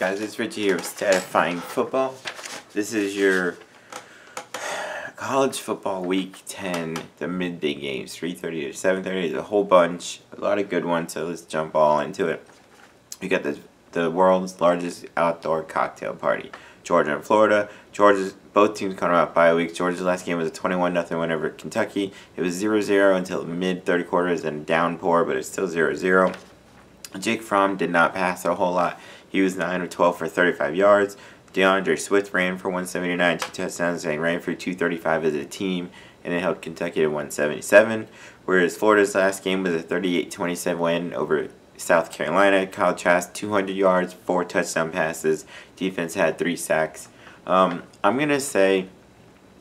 Guys, it's Richie here with Statifying Football. This is your college football week 10, the midday games, 3:30 to 7:30. There's a whole bunch, a lot of good ones, so let's jump all into it. We got the world's largest outdoor cocktail party, Georgia and Florida. Both teams coming out bye week. Georgia's last game was a 21-0 win over Kentucky. It was 0-0 until mid third quarters and downpour, but it's still 0-0. Jake Fromm did not pass a whole lot. He was 9 of 12 for 35 yards. DeAndre Swift ran for 179, 2 touchdowns, and ran for 235 as a team, and it held Kentucky to 177. Whereas Florida's last game was a 38-27 win over South Carolina. Kyle Trask, 200 yards, 4 touchdown passes. Defense had 3 sacks. I'm going to say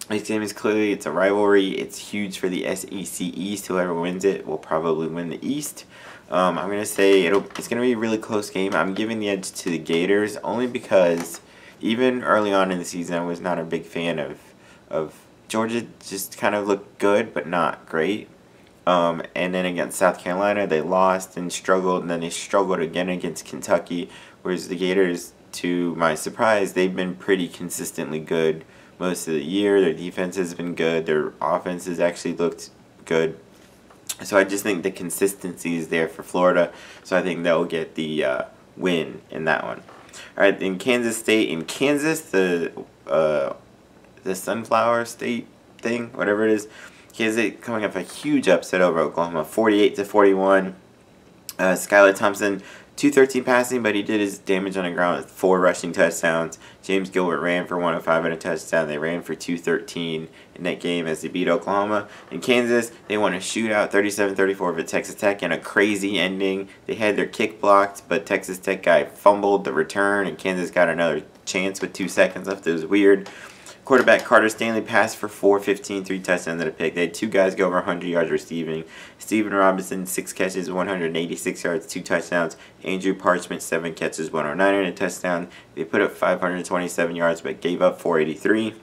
this game is clearly, it's a rivalry. It's huge for the SEC East. Whoever wins it will probably win the East. I'm going to say it's going to be a really close game. I'm giving the edge to the Gators only because even early on in the season I was not a big fan of Georgia. Just kind of looked good but not great. And then against South Carolina they lost and struggled, and then they struggled again against Kentucky. Whereas the Gators, to my surprise, they've been pretty consistently good most of the year. Their defense has been good. Their offense has actually looked good. So I just think the consistency is there for Florida. So I think they'll get the win in that one. All right, in Kansas State, in Kansas, the Sunflower State thing, whatever it is, Kansas State coming up a huge upset over Oklahoma, 48-41. Skylar Thompson, 213 passing, but he did his damage on the ground with 4 rushing touchdowns. James Gilbert ran for 105 and a touchdown. They ran for 213 in that game as they beat Oklahoma. In Kansas, they won a shootout, 37-34 over Texas Tech, and a crazy ending. They had their kick blocked, but Texas Tech guy fumbled the return, and Kansas got another chance with 2 seconds left. It was weird. Quarterback Carter Stanley passed for 415, 3 touchdowns and a pick. They had 2 guys go over 100 yards receiving. Stephen Robinson, 6 catches, 186 yards, 2 touchdowns. Andrew Parchment, 7 catches, 109 and a touchdown. They put up 527 yards but gave up 483.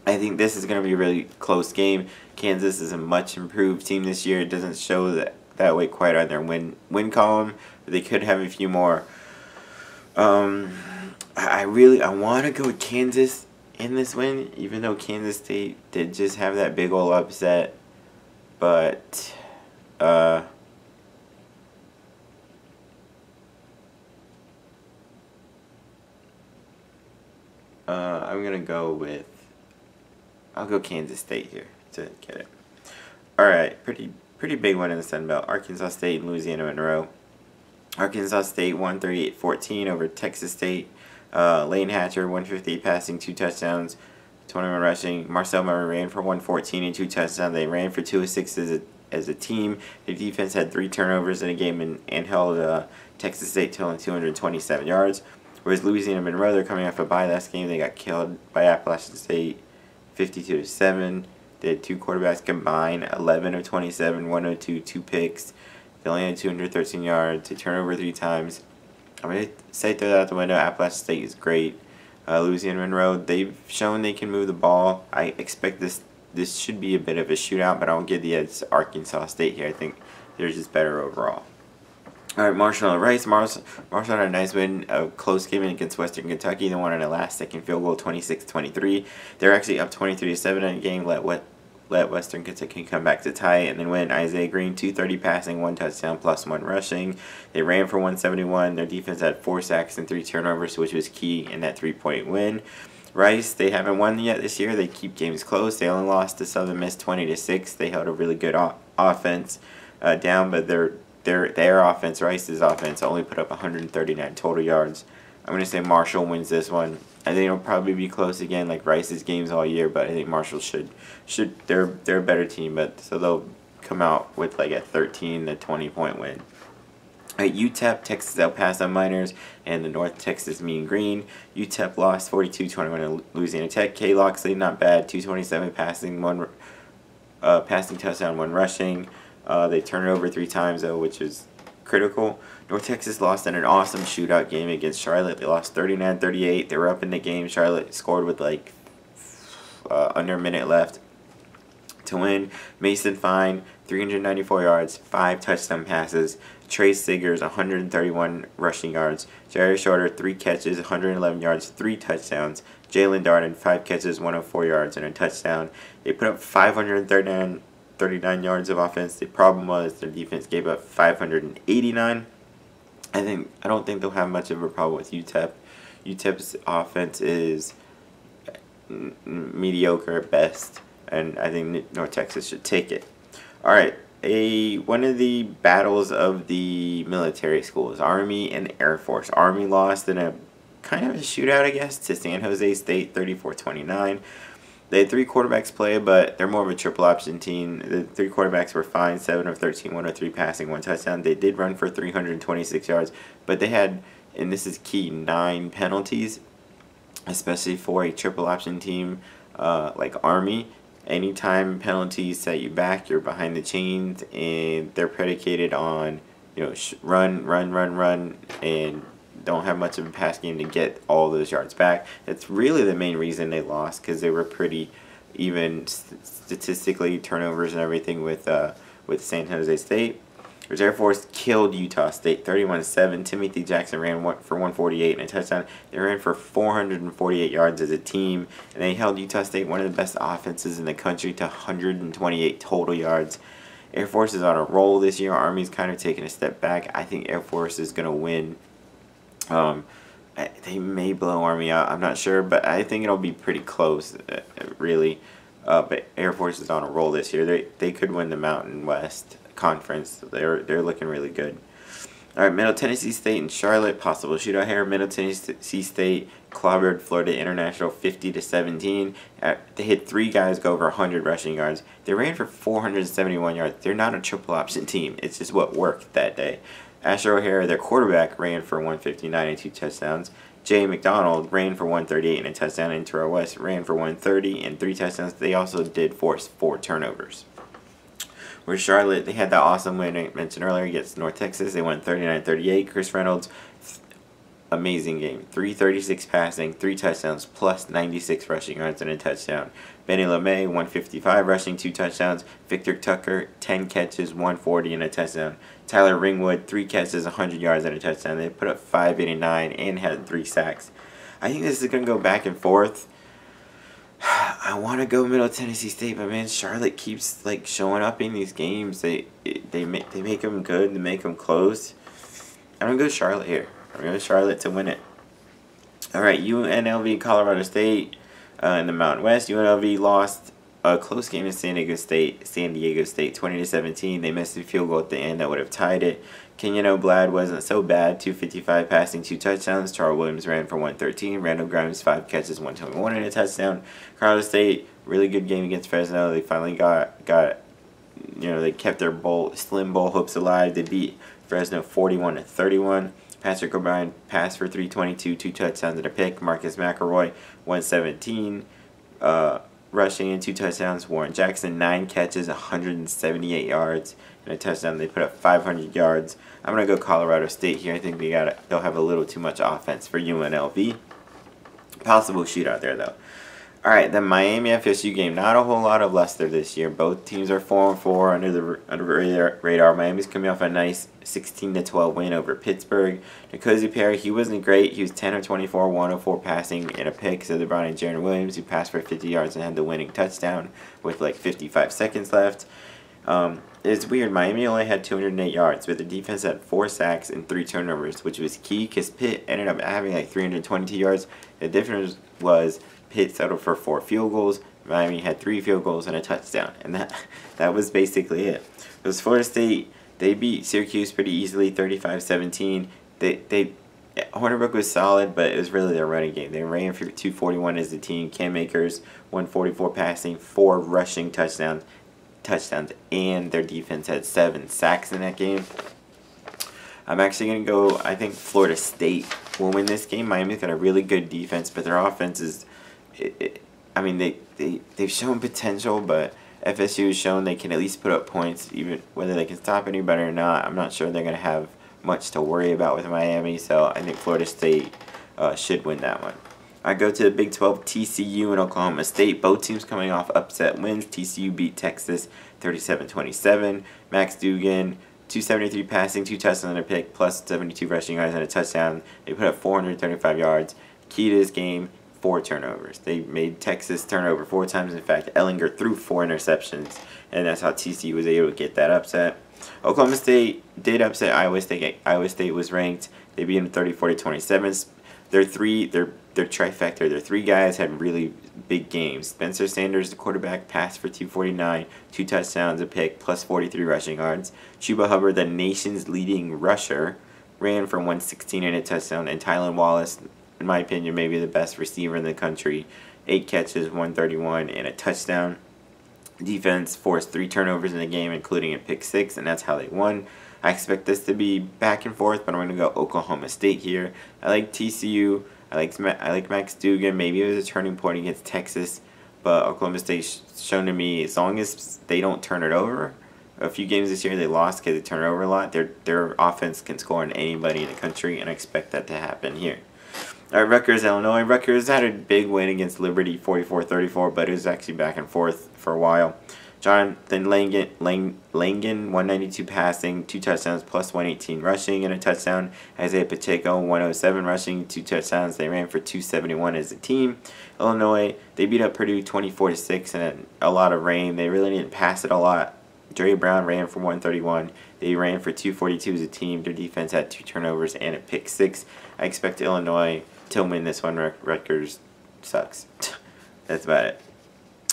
I think this is going to be a really close game. Kansas is a much improved team this year. It doesn't show that way quite on their win column, but they could have a few more. I want to go with Kansas in this win, even though Kansas State did just have that big old upset. But I'm gonna go with, I'll go Kansas State here to get it. All right, pretty big one in the Sun Belt. Arkansas State and Louisiana Monroe. Arkansas State won 38-14 over Texas State. Lane Hatcher, 158 passing, 2 touchdowns, 21 rushing. Marcel Murray ran for 114 and 2 touchdowns. They ran for 2 of 6 as a team. The defense had 3 turnovers in a game and held Texas State to only 227 yards. Whereas Louisiana Monroe, they're coming off a bye last game. They got killed by Appalachian State 52-7. They had 2 quarterbacks combined, 11 of 27, 102, 2 picks. They only had 213 yards. They turned over 3 times. I'm going to say throw that out the window. Appalachian State is great. Louisiana Monroe, they've shown they can move the ball. I expect this should be a bit of a shootout, but I'll give the edge to Arkansas State here. I think they're just better overall. All right, Marshall and Rice. Marshall had a nice win, a close game against Western Kentucky. They won on a last-second field goal, 26-23. They're actually up 23-7 in the game. Let Western Kentucky come back to tie it, and then win. Isaiah Green, 230 passing, 1 touchdown, plus 1 rushing. They ran for 171. Their defense had 4 sacks and 3 turnovers, which was key in that 3-point win. Rice, they haven't won yet this year. They keep games close. They only lost to Southern Miss 20-6. They held a really good offense down, but their offense, Rice's offense, only put up 139 total yards. I'm going to say Marshall wins this one. I think it'll probably be close again, like Rice's games all year, but I think Marshall should they're a better team, but so they'll come out with like a 13 to 20 point win. At UTEP, Texas El Paso Miners, and the North Texas Mean Green. UTEP lost 42-21 to Louisiana Tech. K. Loxley, not bad, 227 passing, 1 passing touchdown, 1 rushing. They turned it over 3 times though, which is critical. North Texas lost in an awesome shootout game against Charlotte. They lost 39-38. They were up in the game. Charlotte scored with like under a minute left. to win. Mason Fine, 394 yards, 5 touchdown passes. Trey Siggers, 131 rushing yards. Jerry Shorter, 3 catches, 111 yards, 3 touchdowns. Jalen Darden, 5 catches, 104 yards, and a touchdown. They put up 539 yards of offense. The problem was their defense gave up 589. I don't think they'll have much of a problem with UTEP. UTEP's offense is mediocre at best, and I think North Texas should take it. All right, one of the battles of the military schools, Army and Air Force. Army lost in a kind of a shootout, I guess, to San Jose State, 34-29. They had 3 quarterbacks play, but they're more of a triple option team. The 3 quarterbacks were fine, 7 of 13, 103 passing, 1 touchdown. They did run for 326 yards, but they had, and this is key, 9 penalties, especially for a triple option team like Army. Anytime penalties set you back, you're behind the chains, and they're predicated on, run, and don't have much of a pass game to get all those yards back. That's really the main reason they lost, because they were pretty even statistically, turnovers and everything with San Jose State. Which Air Force killed Utah State 31-7. Timothy Jackson ran for 148 and a touchdown. They ran for 448 yards as a team, and they held Utah State, one of the best offenses in the country, to 128 total yards. Air Force is on a roll this year. Army's kind of taking a step back. I think Air Force is going to win. They may blow Army out. I'm not sure, but I think it'll be pretty close, really. But Air Force is on a roll this year. They could win the Mountain West Conference. They're looking really good. All right, Middle Tennessee State and Charlotte, possible shootout here. Middle Tennessee State clobbered Florida International 50-17. They had 3 guys go over 100 rushing yards. They ran for 471 yards. They're not a triple option team. It's just what worked that day. Asher O'Hara, their quarterback, ran for 159 and 2 touchdowns. Jay McDonald ran for 138 and a touchdown. And Terrell West ran for 130 and 3 touchdowns. They also did force 4 turnovers. Where Charlotte, they had that awesome win I mentioned earlier against North Texas. They won 39-38. Chris Reynolds, amazing game. 336 passing, 3 touchdowns, plus 96 rushing yards and a touchdown. Benny LeMay, 155 rushing, 2 touchdowns. Victor Tucker, 10 catches, 140 and a touchdown. Tyler Ringwood, 3 catches, 100 yards and a touchdown. They put up 589 and had 3 sacks. I think this is going to go back and forth. I want to go Middle Tennessee State, but man, Charlotte keeps like showing up in these games. They make them good, they make them close. I'm gonna go Charlotte here. I'm gonna go Charlotte to win it. All right, UNLV Colorado State in the Mountain West. UNLV lost a close game to San Diego State 20-17. They missed a field goal at the end that would have tied it. Kenyon Oblad wasn't so bad, 255 passing, 2 touchdowns. Charles Williams ran for 113. Randall Grimes, 5 catches, 121 and a touchdown. Colorado State, really good game against Fresno. They finally they kept their slim bowl hopes alive. They beat Fresno 41-31. Patrick O'Brien passed for 322, 2 touchdowns and a pick. Marcus McElroy, 117. Rushing and 2 touchdowns. Warren Jackson, 9 catches, 178 yards and a touchdown. They put up 500 yards. I'm gonna go Colorado State here. I think they'll have a little too much offense for UNLV. Possible shootout there though. All right, the Miami FSU game. Not a whole lot of luster this year. Both teams are 4-4 under the radar. Miami's coming off a nice 16-12 win over Pittsburgh. N'Kosi Perry, he wasn't great. He was 10 of 24, 104 passing and a pick. So they brought in Jaron Williams, who passed for 50 yards and had the winning touchdown with like 55 seconds left. It's weird. Miami only had 208 yards, but the defense had 4 sacks and 3 turnovers, which was key because Pitt ended up having like 322 yards. The difference was Pitt settled for 4 field goals. Miami had 3 field goals and a touchdown, and that was basically it. It was Florida State. They beat Syracuse pretty easily, 35-17. Hornibrook was solid, but it was really their running game. They ran for 241 as a team. Cam Akers, 144 passing, 4 rushing touchdowns, and their defense had 7 sacks in that game. I'm actually going to go, I think Florida State will win this game. Miami's got a really good defense, but their offense is, they've shown potential, but FSU has shown they can at least put up points, even whether they can stop anybody or not. I'm not sure they're going to have much to worry about with Miami, so I think Florida State should win that one. I go to the Big 12, TCU and Oklahoma State. Both teams coming off upset wins. TCU beat Texas 37-27. Max Duggan, 273 passing, 2 touchdowns and a pick, plus 72 rushing yards and a touchdown. They put up 435 yards. Key to this game, 4 turnovers. They made Texas turn over 4 times. In fact, Ellinger threw 4 interceptions, and that's how TCU was able to get that upset. Oklahoma State did upset Iowa State. Iowa State was ranked. They beat them 34-27. Their trifecta, their 3 guys had really big games. Spencer Sanders, the quarterback, passed for 249, 2 touchdowns, a pick, plus 43 rushing yards. Chuba Hubbard, the nation's leading rusher, ran for 116 and a touchdown. And Tylan Wallace, in my opinion, maybe the best receiver in the country, 8 catches, 131 and a touchdown. Defense forced 3 turnovers in the game, including a pick 6, and that's how they won. I expect this to be back and forth, but I'm going to go Oklahoma State here. I like TCU. I like Max Duggan. Maybe it was a turning point against Texas, but Oklahoma State's shown to me, as long as they don't turn it over. A few games this year they lost because they turn it over a lot. Their offense can score on anybody in the country, and I expect that to happen here. All right, Rutgers, Illinois. Rutgers had a big win against Liberty, 44-34, but it was actually back and forth for a while. Jonathan Langen, 192 passing, 2 touchdowns, plus 118 rushing and a touchdown. Isaiah Pacheco, 107 rushing, 2 touchdowns. They ran for 271 as a team. Illinois, they beat up Purdue 24-6 and a lot of rain. They really didn't pass it a lot. Dre Brown ran for 131. They ran for 242 as a team. Their defense had 2 turnovers and a pick 6. I expect Illinois to win this one. Rutgers sucks. That's about it.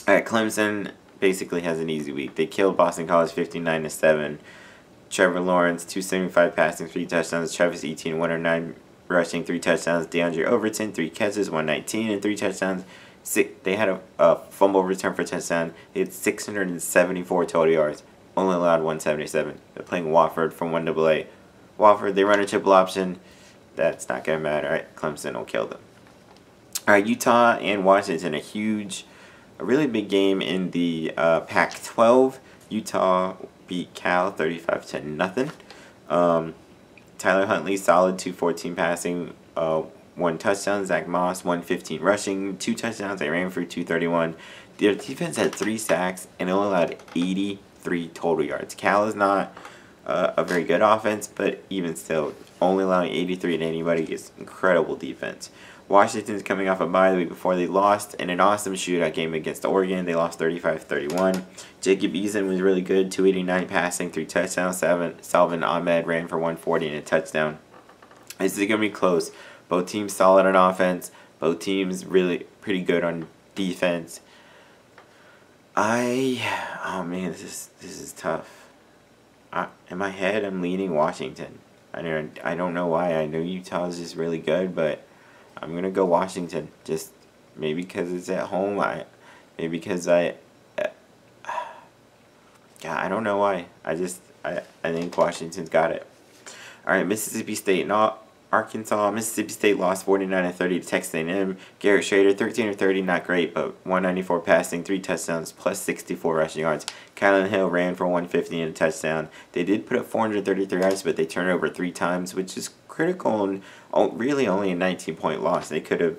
All right, Clemson basically has an easy week. They killed Boston College 59-7. Trevor Lawrence, 275 passing, 3 touchdowns. Travis Etienne, 109 rushing, 3 touchdowns. DeAndre Overton, 3 catches, 119 and 3 touchdowns. They had a fumble return for a touchdown. They had 674 total yards. Only allowed 177. They're playing Wofford from 1AA. Wofford, they run a triple option. That's not going to matter. All right, Clemson will kill them. All right, Utah and Washington, a really big game in the Pac-12. Utah beat Cal 35-0. Tyler Huntley, solid 214 passing, 1 touchdown. Zach Moss, 115 rushing, 2 touchdowns. They ran for 231. Their defense had 3 sacks and only allowed 83 total yards. Cal is not a very good offense, but even still, only allowing 83 to anybody is incredible defense. Washington's coming off a bye the week before. They lost in an awesome shootout game against Oregon. They lost 35-31. Jacob Eason was really good, 289 passing, 3 touchdowns. Salvin Ahmed ran for 140 and a touchdown. This is going to be close. Both teams solid on offense. Both teams really pretty good on defense. Oh man, this is tough. In my head, I'm leaning Washington. I don't know why. I know Utah's just really good, but I'm going to go Washington. Just maybe because it's at home. Maybe because I don't know why. I think Washington's got it. All right, Mississippi State and Arkansas. Mississippi State lost 49-30 to Texas A&M. Garrett Schrader, 13-30, not great, but 194 passing, 3 touchdowns, plus 64 rushing yards. Kylan Hill ran for 150 and a touchdown. They did put up 433 yards, but they turned over 3 times, which is critical and really only a 19-point loss. They could have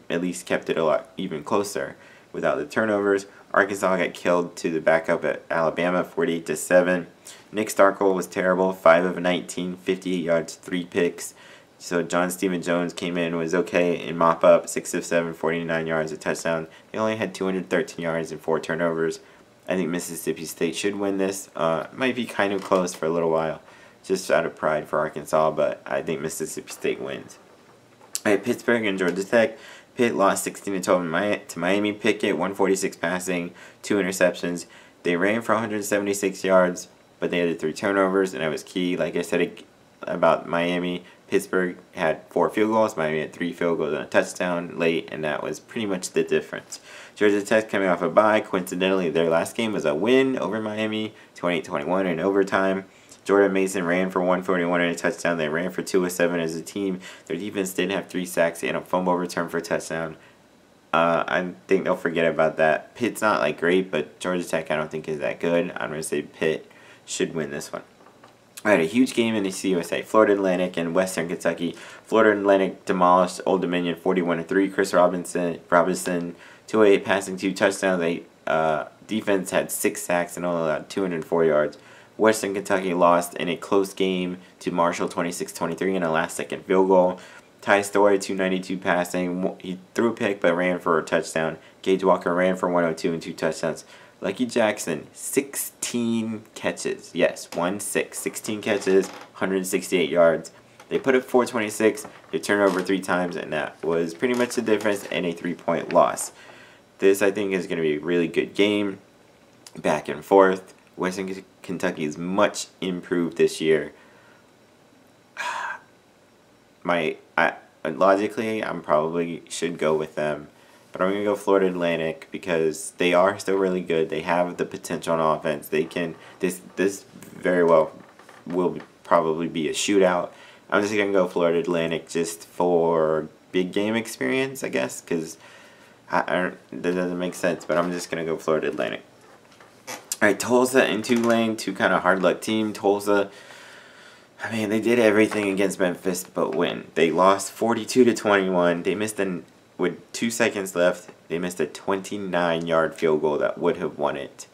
at least kept it a lot even closer without the turnovers. Arkansas got killed to the backup at Alabama, 48-7. Nick Starkel was terrible, 5 of 19, 58 yards, 3 picks. So John Stephen Jones came in, was okay in mop up, 6 of 7, 49 yards, a touchdown. They only had 213 yards and 4 turnovers. I think Mississippi State should win this. Might be kind of close for a little while, just out of pride for Arkansas, but I think Mississippi State wins. All right, Pittsburgh and Georgia Tech. Pitt lost 16-12 to Miami. Pickett, 146 passing, 2 interceptions. They ran for 176 yards, but they had 3 turnovers, and that was key. Like I said about Miami, Pittsburgh had 4 field goals. Miami had 3 field goals and a touchdown late, and that was pretty much the difference. Georgia Tech coming off a bye. Coincidentally, their last game was a win over Miami, 28-21 in overtime. Jordan Mason ran for 141 and a touchdown. They ran for 207 as a team. Their defense did have 3 sacks and a fumble return for a touchdown. I think they'll forget about that. Pitt's not like great, but Georgia Tech I don't think is that good. I'm going to say Pitt should win this one. I had a huge game in the CUSA. Florida Atlantic and Western Kentucky. Florida Atlantic demolished Old Dominion 41-3. Chris Robinson 208 passing, 2 touchdowns. Defense had 6 sacks and only allowed 204 yards. Western Kentucky lost in a close game to Marshall 26-23 in a last-second field goal. Ty Story 292 passing. He threw a pick but ran for a touchdown. Gage Walker ran for 102 and 2 touchdowns. Lucky Jackson, 16 catches. Yes, 16 catches, 168 yards. They put up 426. They turned over 3 times, and that was pretty much the difference in a 3-point loss. This, I think, is going to be a really good game. Back and forth. Western Kentucky is much improved this year. Logically, I'm probably should go with them. But I'm going to go Florida Atlantic because they are still really good. They have the potential on offense. They can, this very well will probably be a shootout. I'm just going to go Florida Atlantic just for big game experience, I guess, because that doesn't make sense. But I'm just going to go Florida Atlantic. Alright, Tulsa and Tulane, 2 kind of hard luck team. Tulsa, I mean, they did everything against Memphis but win. They lost 42-21. They missed with 2 seconds left, they missed a 29-yard field goal that would have won it.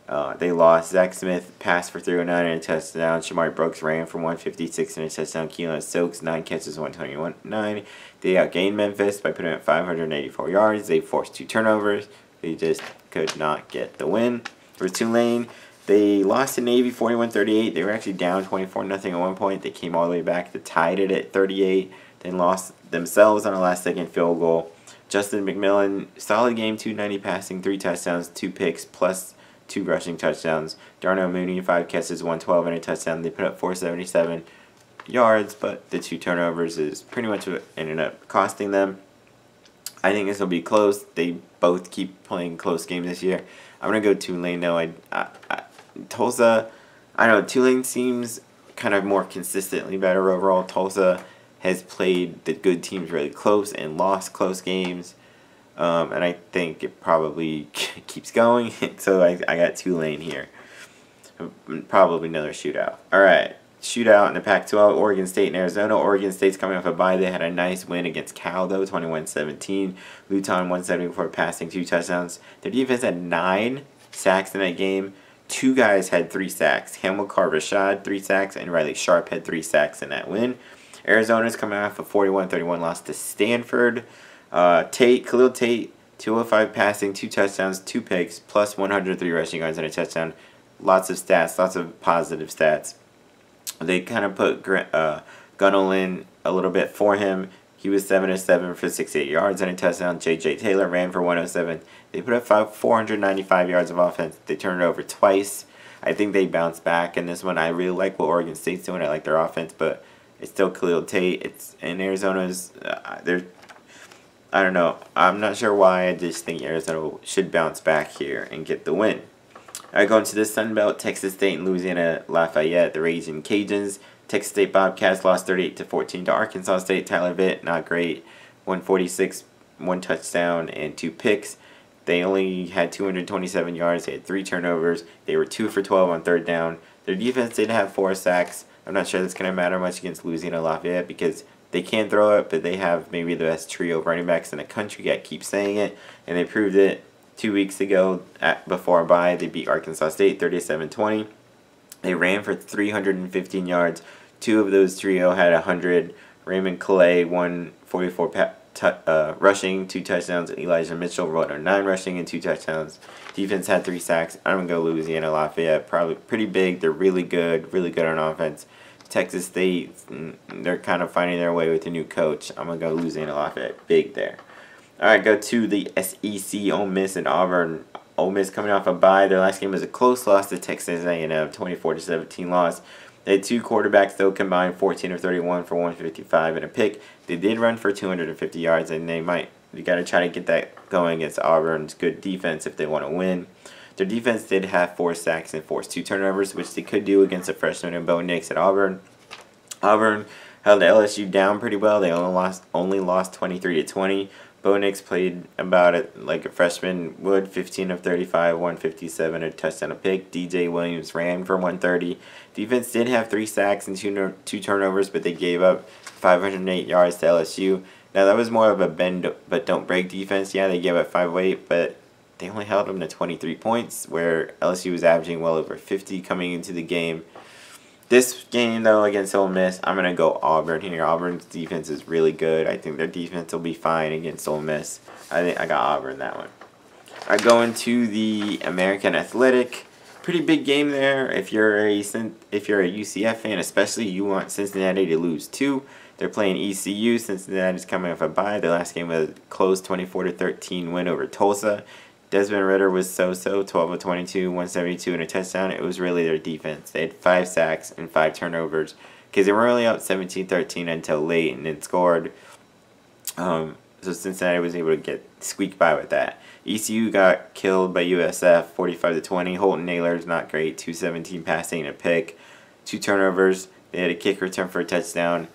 They lost. Zach Smith passed for 309 and a touchdown. Shamari Brooks ran for 156 and a touchdown. Keelan Stokes, 9 catches, 121.9. They outgained Memphis by putting up 584 yards. They forced 2 turnovers. They just could not get the win. For Tulane, they lost to Navy 41-38. They were actually down 24-0 at one point. They came all the way back. They tied it at 38. Then lost themselves on a last-second field goal. Justin McMillan, solid game, 290 passing, 3 touchdowns, 2 picks, plus 2 rushing touchdowns. Darnell Mooney, 5 catches, 112 and a touchdown. They put up 477 yards, but the 2 turnovers is pretty much what ended up costing them. I think this will be close. They both keep playing close games this year. I'm going to go Tulane, though. Tulsa, I don't know, Tulane seems kind of more consistently better overall. Tulsa has played the good teams really close and lost close games. And I think it probably keeps going. So I got Tulane here. Probably another shootout. Alright, shootout in the Pac-12, Oregon State and Arizona. Oregon State's coming off a bye. They had a nice win against Cal, though, 21-17. Luton, 174 passing, 2 touchdowns. Their defense had 9 sacks in that game. 2 guys had 3 sacks. Hamilcar Rashad, 3 sacks, and Riley Sharp had 3 sacks in that win. Arizona's coming off a 41-31 loss to Stanford. Khalil Tate, 205 passing, 2 touchdowns, 2 picks, plus 103 rushing yards and a touchdown. Lots of stats, lots of positive stats. They kind of put Gunnell in a little bit for him. He was 7-7 for 68 yards and a touchdown. J.J. Taylor ran for 107. They put up 495 yards of offense. They turned it over twice. I think they bounced back in this one. I really like what Oregon State's doing. I like their offense, but it's still Khalil Tate. It's in Arizona's. I don't know. I'm not sure why. I just think Arizona should bounce back here and get the win. Alright, going to the Sun Belt, Texas State and Louisiana Lafayette, the Raging Cajuns. Texas State Bobcats lost 38-14 to Arkansas State. Tyler Vitt, not great. 146, 1 touchdown, and 2 picks. They only had 227 yards. They had 3 turnovers. They were 2 for 12 on 3rd down. Their defense did have 4 sacks. I'm not sure that's going to matter much against Louisiana Lafayette because they can throw it, but they have maybe the best trio of running backs in the country. I keep saying it, and they proved it 2 weeks ago before a bye. They beat Arkansas State 37-20. They ran for 315 yards. 2 of those trio had 100. Raymond Calais, 144 rushing, 2 touchdowns. Elijah Mitchell wrote on 9 rushing and 2 touchdowns. Defense had 3 sacks. I'm going to go Louisiana Lafayette. Probably pretty big. They're really good on offense. Texas State, they're kind of finding their way with a new coach. I'm going to go Louisiana Lafayette. Big there. Alright, go to the SEC, Ole Miss and Auburn. Ole Miss coming off a bye. Their last game was a close loss to Texas A&M, 24-17 loss. They had 2 quarterbacks, though, combined 14 of 31 for 155 and a pick. They did run for 250 yards, and you got to try to get that going against Auburn's good defense if they want to win. Their defense did have 4 sacks and forced 2 turnovers, which they could do against a freshman in Bo Nix at Auburn. Auburn held LSU down pretty well. They only lost 23-20, Bo Nix played about it like a freshman would, 15 of 35, 157, a touchdown, a pick. DJ Williams ran for 130. Defense did have 3 sacks and two turnovers, but they gave up 508 yards to LSU. Now, that was more of a bend but don't break defense. Yeah, they gave up 508, but they only held them to 23 points, where LSU was averaging well over 50 coming into the game. This game, though, against Ole Miss, I'm going to go Auburn here. Auburn's defense is really good. I think their defense will be fine against Ole Miss. I think I got Auburn that one. I go into the American Athletic. Pretty big game there. If you're a UCF fan, especially, you want Cincinnati to lose too. They're playing ECU. Cincinnati's coming off a bye. The last game was a close 24-13 win over Tulsa. Desmond Ridder was so-so, 12 of 22, 172 and a touchdown. It was really their defense. They had 5 sacks and 5 turnovers because they were only up 17-13 until late and then scored. So Cincinnati was able to get squeak by with that. ECU got killed by USF, 45-20. Holton Naylor's not great, 217 passing and a pick, 2 turnovers. They had a kick return for a touchdown.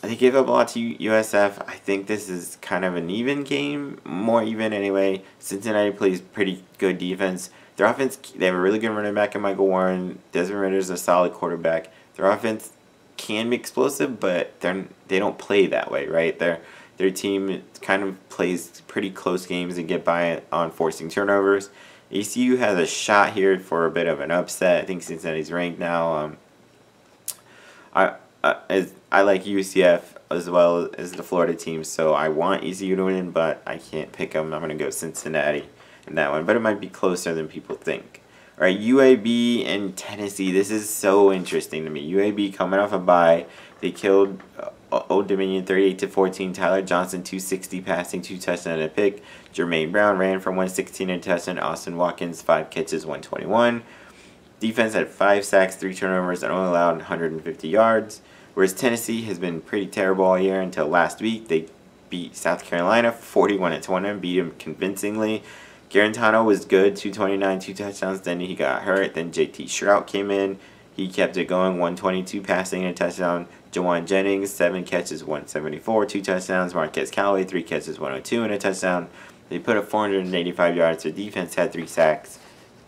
They gave up a lot to USF. I think this is kind of an even game, more even anyway. Cincinnati plays pretty good defense. Their offense, they have a really good running back in Michael Warren. Desmond Ridder's a solid quarterback. Their offense can be explosive, but they don't play that way, right? Their team kind of plays pretty close games and get by on forcing turnovers. ECU has a shot here for a bit of an upset. I think Cincinnati's ranked now. I like UCF as well as the Florida team, so I want ECU to win, but I can't pick them. I'm going to go Cincinnati in that one, but it might be closer than people think. All right, UAB and Tennessee. This is so interesting to me. UAB coming off a bye. They killed Old Dominion 38-14. Tyler Johnson, 260 passing, 2 touchdowns and a pick. Jermaine Brown ran for 116 and a touchdown. Austin Watkins, 5 catches, 121. Defense had 5 sacks, 3 turnovers, and only allowed 150 yards. Whereas Tennessee has been pretty terrible all year until last week. They beat South Carolina 41-20, beat them convincingly. Garantano was good, 229, 2 touchdowns. Then he got hurt. Then JT Shrout came in. He kept it going, 122 passing and a touchdown. Jawan Jennings, 7 catches, 174, 2 touchdowns. Marquez Callaway, 3 catches, 102 and a touchdown. They put up 485 yards. Their defense had 3 sacks.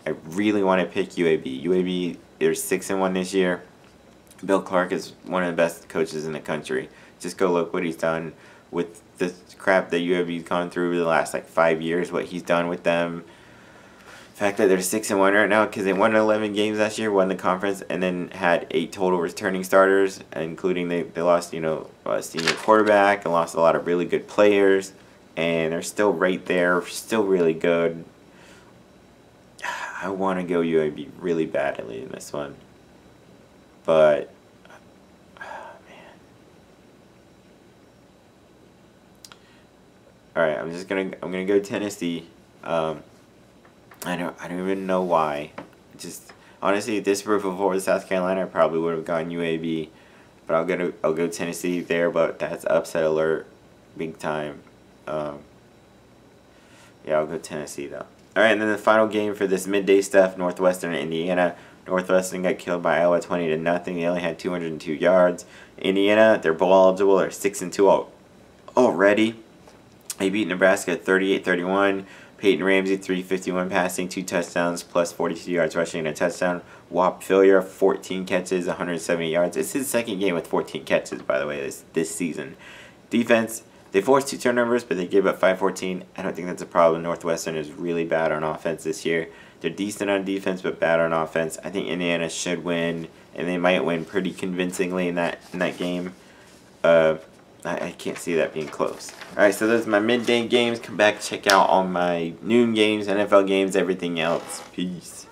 I really want to pick UAB. UAB, they're 6-1 this year. Bill Clark is one of the best coaches in the country. Just go look what he's done with the crap that UAB's gone through the last 5 years, what he's done with them. The fact that they're 6-1 right now because they won 11 games last year, won the conference, and then had 8 total returning starters, including they lost, a senior quarterback and lost a lot of really good players, and they're still right there, still really good. I want to go UAB really badly in this one. But, man. Alright, I'm gonna go Tennessee. I don't even know why. Just honestly, if this were before South Carolina, I probably would have gone UAB. But I'll go Tennessee there, but that's upset alert big time. Yeah, I'll go Tennessee though. Alright, and then the final game for this midday stuff, Northwestern and Indiana. Northwestern got killed by Iowa 20-0. They only had 202 yards. Indiana, they're bowl eligible. They're 6-2 already. They beat Nebraska 38-31. Peyton Ramsey, 351 passing, 2 touchdowns, plus 42 yards rushing and a touchdown. Whop Phillier, 14 catches, 170 yards. It's his second game with 14 catches, by the way, this season. Defense, they forced 2 turnovers, but they gave up 514. I don't think that's a problem. Northwestern is really bad on offense this year. They're decent on defense, but bad on offense. I think Indiana should win, and they might win pretty convincingly in that game. I can't see that being close. Alright, so those are my midday games. Come back, check out all my noon games, NFL games, everything else. Peace.